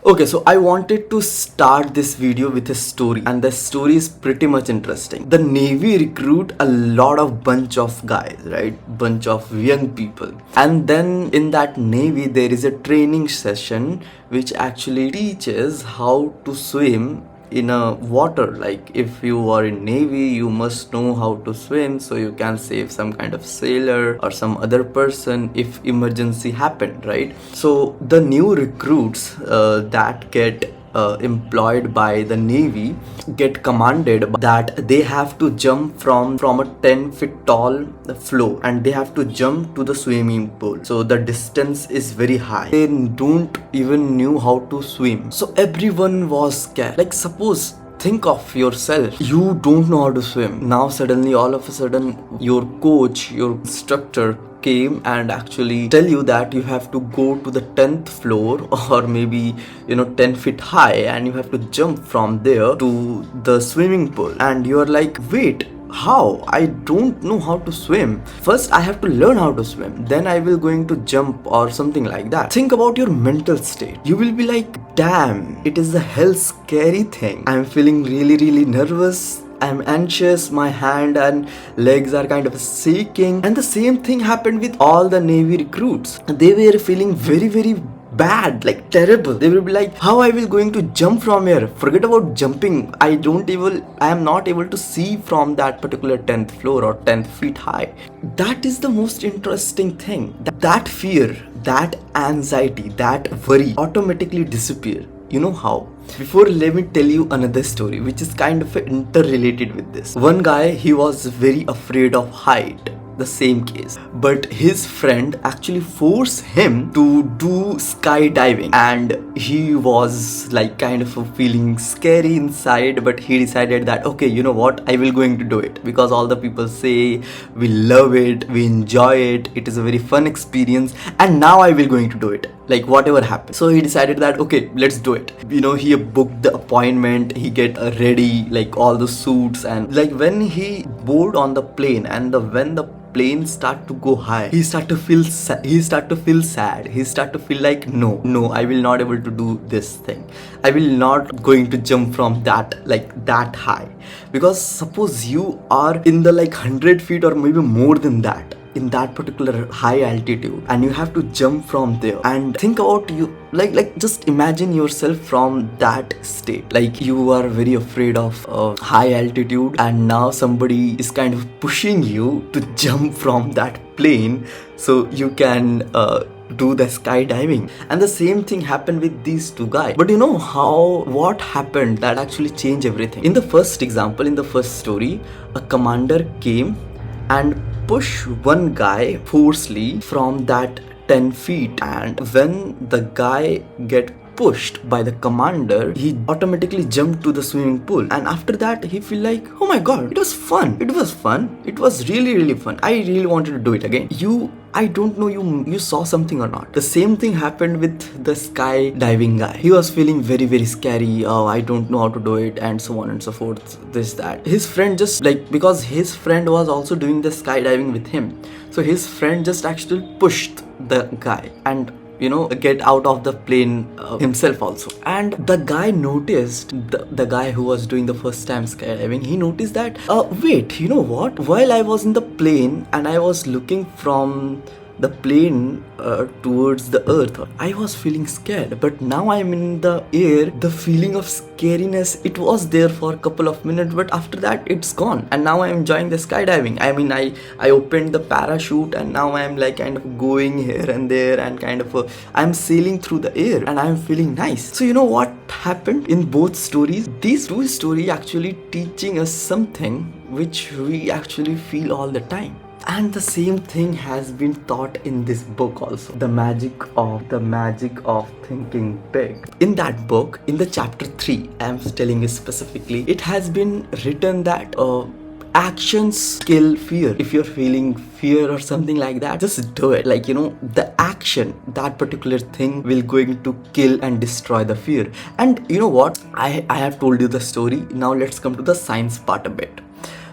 Okay, so I wanted to start this video with a story, and the story is pretty much interesting. The Navy recruit a lot of bunch of guys, right? Bunch of young people. And then in that Navy, there is a training session which actually teaches how to swim in a water. Like if you are in Navy, you must know how to swim so you can save some kind of sailor or some other person if emergency happened, right? So the new recruits that get employed by the Navy get commanded that they have to jump from a 10-foot tall floor, and they have to jump to the swimming pool. So the distance is very high. They don't even knew how to swim. So everyone was scared. Like suppose, think of yourself, you don't know how to swim. Now suddenly all of a sudden your coach, your instructor came and actually tell you that you have to go to the 10th floor or maybe 10 feet high, and you have to jump from there to the swimming pool. And you're like, wait, how? I don't know how to swim. First I have to learn how to swim, then I will going to jump or something like that. Think about your mental state. You will be like, damn, it is a hell scary thing. I'm feeling really nervous, I'm anxious, my hand and legs are kind of shaking. And the same thing happened with all the Navy recruits. They were feeling very bad, like terrible. They will be like, how I will going to jump from here? Forget about jumping. I am not able to see from that particular 10th floor or 10th feet high. That is the most interesting thing. That fear, that anxiety, that worry automatically disappear. You know how? Before, let me tell you another story which is kind of interrelated with this. One guy, he was very afraid of height. The same case, but his friend actually forced him to do skydiving, and he was like kind of feeling scary inside, but he decided that, okay, you know what, I will going to do it because all the people say we love it, we enjoy it, it is a very fun experience, and now I will going to do it, like whatever happens. So he decided that, okay, let's do it. He booked the appointment, he get ready, like all the suits, and like when he board on the plane and when the plane start to go high, he start to feel sad. He start to feel like, no, I will not able to do this thing. I will not going to jump from that high, because suppose you are in the 100 feet or maybe more than that, in that particular high altitude, and you have to jump from there. And think about you, like just imagine yourself from that state. Like you are very afraid of high altitude, and now somebody is kind of pushing you to jump from that plane so you can do the skydiving. And the same thing happened with these two guys. But what happened that actually changed everything? In the first example, in the first story, a commander came and push one guy forcefully from that 10 feet, and when the guy get pushed by the commander, he automatically jumped to the swimming pool. And after that, he feel like, oh my god, it was fun, it was really fun, I really wanted to do it again. I don't know you saw something or not. The same thing happened with the skydiving guy. He was feeling very scary. Oh, I don't know how to do it, and so on and so forth. This, that. His friend just because his friend was also doing the skydiving with him. So his friend just actually pushed the guy and get out of the plane himself also. And the guy noticed, the guy who was doing the first time skydiving, he noticed that, wait, you know what? While I was in the plane and I was looking from the plane towards the earth, I was feeling scared, but now I'm in the air. The feeling of scariness, it was there for a couple of minutes, but after that it's gone, and now I'm enjoying the skydiving. I opened the parachute, and now I'm kind of going here and there, and kind of I'm sailing through the air, and I'm feeling nice. So you know what happened in both stories? These two stories actually teaching us something which we actually feel all the time. And the same thing has been taught in this book also. The magic of thinking big. In that book, in the chapter 3, I am telling you specifically, it has been written that actions kill fear. If you're feeling fear or something like that, just do it. The action, that particular thing will going to kill and destroy the fear. And you know what? I have told you the story. Now let's come to the science part a bit.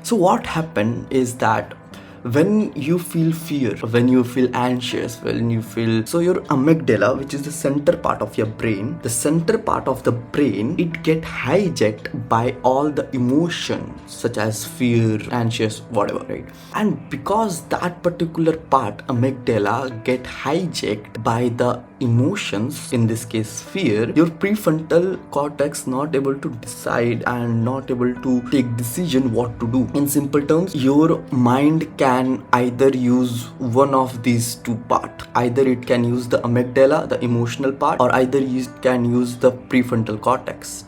So what happened is that when you feel fear, when you feel anxious, when you feel, so your amygdala, which is the center part of your brain, the center part of the brain, it get hijacked by all the emotions such as fear, anxious, whatever, right? And because that particular part, amygdala, get hijacked by the emotions, in this case fear, your prefrontal cortex not able to decide and not able to take decision what to do. In simple terms, your mind can either use one of these two parts. Either it can use the amygdala, the emotional part, or either you can use the prefrontal cortex.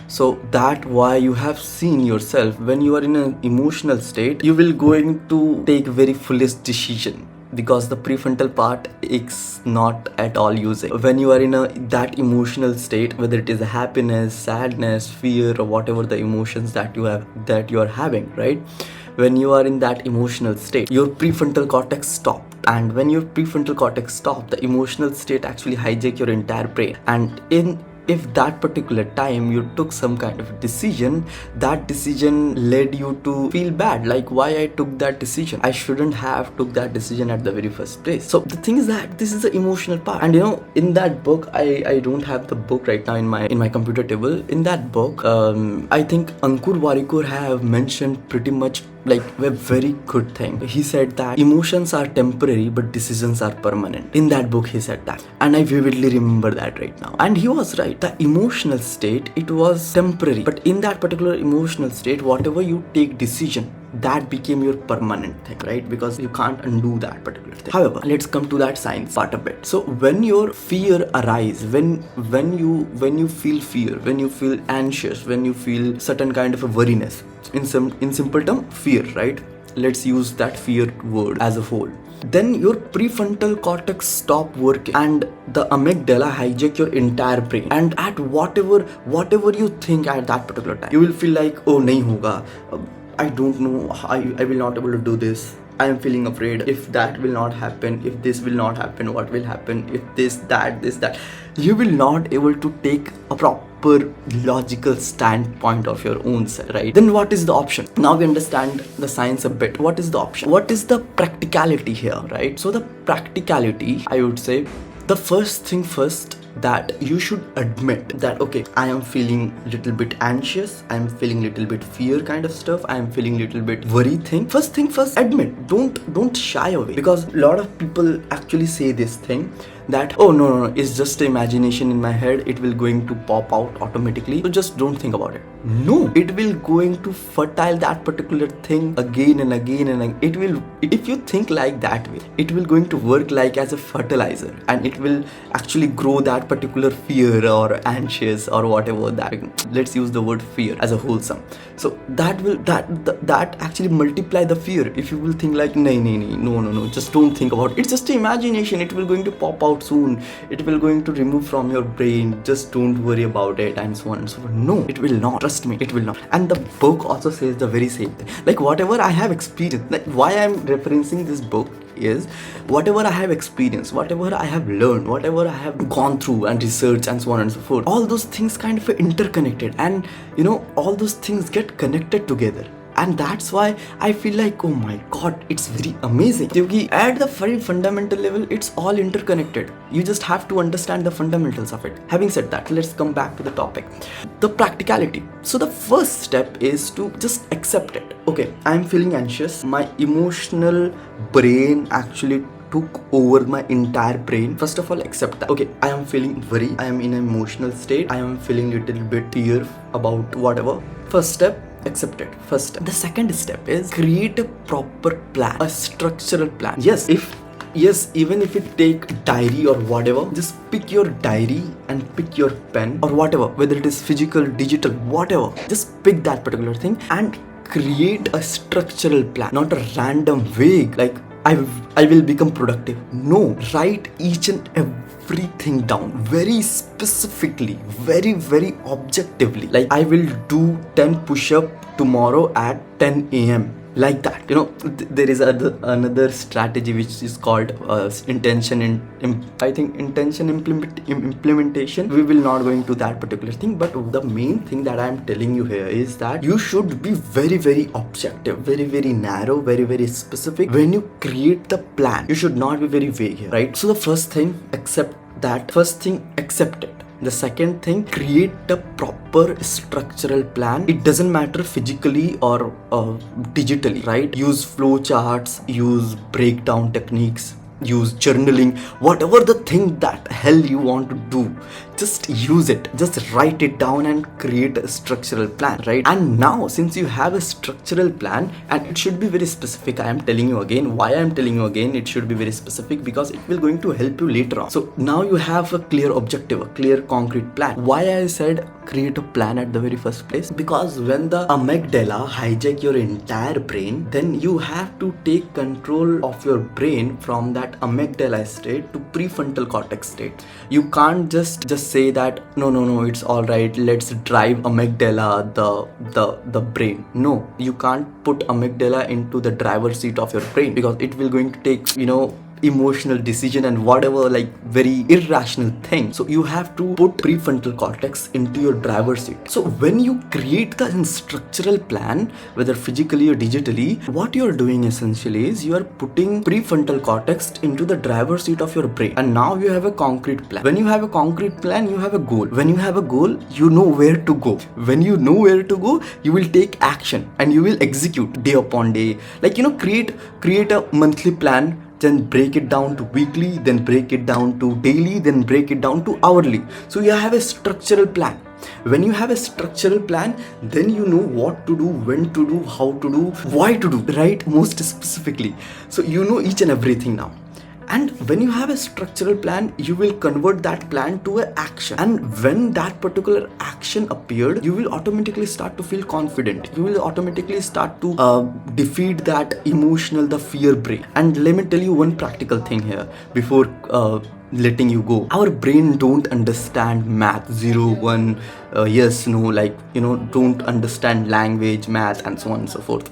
So that why you have seen yourself when you are in an emotional state, you will going to take very foolish decision, because the prefrontal part is not at all using. When you are in that emotional state, whether it is happiness, sadness, fear, or whatever the emotions that you are having, right? When you are in that emotional state, your prefrontal cortex stopped, and when your prefrontal cortex stopped, the emotional state actually hijack your entire brain. And if that particular time you took some kind of decision, that decision led you to feel bad, like why I took that decision, I shouldn't have took that decision at the very first place. So the thing is that this is the emotional part. And in that book, I don't have the book right now in my computer table. In that book, I think Ankur Warikoo have mentioned pretty much like a very good thing. He said that emotions are temporary but decisions are permanent. In that book he said that, and I vividly remember that right now. And he was right. The emotional state, it was temporary, but in that particular emotional state, whatever you take decision, that became your permanent thing, right? Because you can't undo that particular thing. However, let's come to that science part a bit. So when your fear arises, when you feel fear, when you feel anxious, when you feel certain kind of a worriness, in simple term, fear, right? Let's use that fear word as a whole. Then your prefrontal cortex stop working and the amygdala hijack your entire brain. And at whatever you think at that particular time, you will feel like, oh, nahi hoga. I don't know, I will not able to do this. I am feeling afraid. If that will not happen, if this will not happen, what will happen? If this, that. You will not able to take a proper logical standpoint of your own self, right? Then what is the option? Now we understand the science a bit. What is the option? What is the practicality here, right? So the practicality, I would say, the first thing first, that you should admit that, okay, I am feeling little bit anxious, I am feeling little bit fear kind of stuff, I am feeling little bit worry thing. First thing first, admit. Don't shy away, because a lot of people actually say this thing that, oh no, it's just imagination in my head, it will going to pop out automatically, so just don't think about it. No, it will going to fertile that particular thing again and again and again. It will, if you think like that way, it will going to work like as a fertilizer, and it will actually grow that particular fear or anxious or whatever that, let's use the word fear as a wholesome. So that will that actually multiply the fear. If you will think like, no, just don't think about it, it's just imagination, it will going to pop out soon, it will going to remove from your brain, just don't worry about it, and so on and so forth. No, it will not, trust me, it will not. And the book also says the very same thing. Like whatever I have experienced, like why I'm referencing this book is, whatever I have experienced, whatever I have learned, whatever I have gone through and researched and so on and so forth, all those things kind of interconnected, and all those things get connected together. And that's why I feel like, oh my god, it's very amazing. Because at the very fundamental level, it's all interconnected. You just have to understand the fundamentals of it. Having said that, let's come back to the topic. The practicality. So the first step is to just accept it. Okay, I'm feeling anxious. My emotional brain actually took over my entire brain. First of all, accept that. Okay, I am feeling worry. I am in an emotional state. I am feeling little bit fear about whatever. First step, accept it. First step. The second step is create a proper plan, a structural plan. Yes, even if it take diary or whatever, just pick your diary and pick your pen or whatever, whether it is physical, digital, whatever, just pick that particular thing and create a structural plan, not a random vague like I will become productive. No, write each and everything down very specifically, very objectively. Like I will do 10 push-up tomorrow at 10 a.m. like that. There is another strategy which is called intention implementation. We will not go into that particular thing, but the main thing that I am telling you here is that you should be very, very objective, very, very narrow, very, very specific when you create the plan. You should not be very vague here, right? So the first thing, accept it. The second thing, create a proper structural plan. It doesn't matter physically or digitally, right? Use flow charts, use breakdown techniques, use journaling, whatever the thing that hell you want to do, just use it. Just write it down and create a structural plan, right? And now, since you have a structural plan, and it should be very specific, I am telling you again, why I am telling you again, it should be very specific, because it will going to help you later on. So now you have a clear objective, a clear concrete plan. Why I said create a plan at the very first place? Because when the amygdala hijack your entire brain, then you have to take control of your brain from that amygdala state to prefrontal cortex state. You can't just say that no, it's all right, let's drive amygdala the brain. No, you can't put amygdala into the driver's seat of your brain, because it will going to take emotional decision and whatever, like very irrational thing. So you have to put prefrontal cortex into your driver's seat. So when you create the structural plan, whether physically or digitally, what you are doing essentially is you are putting prefrontal cortex into the driver's seat of your brain, and now you have a concrete plan. When you have a concrete plan, you have a goal. When you have a goal, you know where to go. When you know where to go, you will take action and you will execute day upon day. Like create a monthly plan, then break it down to weekly, then break it down to daily, then break it down to hourly. So you have a structural plan. When you have a structural plan, then you know what to do, when to do, how to do, why to do, right? Most specifically. So you know each and everything now. And when you have a structural plan, you will convert that plan to an action. And when that particular action appeared, you will automatically start to feel confident. You will automatically start to defeat that the fear brain. And let me tell you one practical thing here before letting you go. Our brain don't understand math, 0, 1, yes, no, don't understand language, math, and so on and so forth.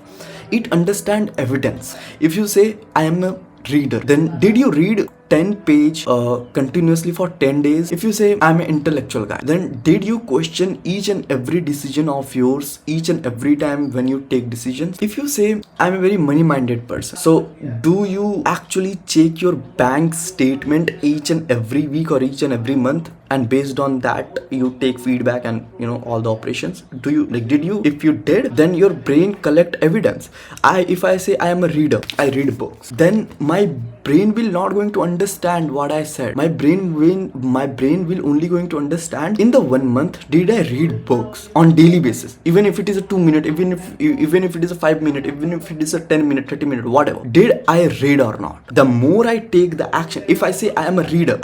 It understand evidence. If you say, I am a reader, then did you read 10 page continuously for 10 days? If you say I'm an intellectual guy, then did you question each and every decision of yours each and every time when you take decisions? If you say I'm a very money minded person, so do you actually check your bank statement each and every week or each and every month, and based on that you take feedback and all the operations? Did you? If you did, then your brain collect evidence. If I say I am a reader, I read books, then my brain will not going to understand what I said. My brain will only going to understand in the 1 month, did I read books on daily basis, even if it is a 2 minute, even if it is a 5 minute, even if it is a 10 minute, 30 minute, whatever, did I read or not? The more I take the action, if I say I am a reader,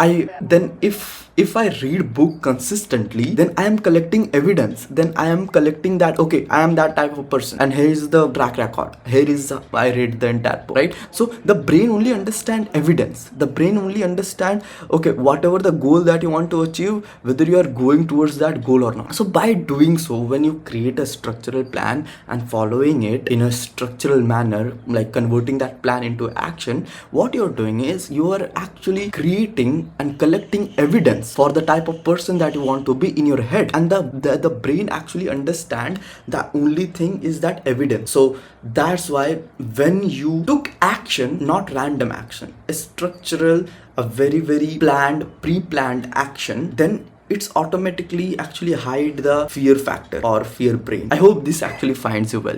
if I read book consistently, then I am collecting evidence. Then I am collecting that, okay, I am that type of person, and here is the track record. Here is I read the entire book, right? So the brain only understand evidence. The brain only understand, okay, whatever the goal that you want to achieve, whether you are going towards that goal or not. So by doing so, when you create a structural plan and following it in a structural manner, like converting that plan into action, what you're doing is you are actually creating and collecting evidence for the type of person that you want to be in your head, and the brain actually understand the only thing is that evidence. So that's why when you took action, not random action, a structural, a very, very planned, pre-planned action, then it's automatically actually hide the fear factor or fear brain. I hope this actually finds you well.